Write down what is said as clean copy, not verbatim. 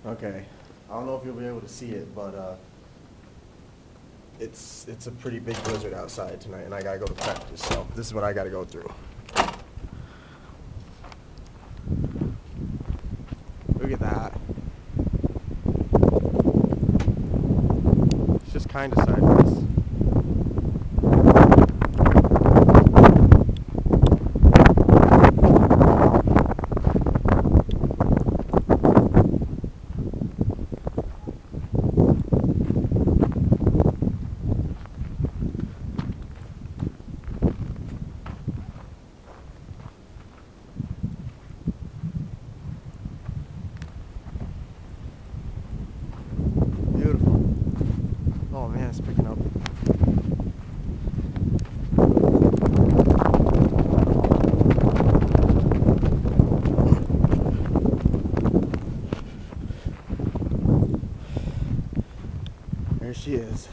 Okay. I don't know if you'll be able to see it, but it's a pretty big blizzard outside tonight, and I gotta go to practice. So this is what I gotta go through. Look at that. It's just kind of sideways. Beautiful. Oh man, it's picking up. There she is.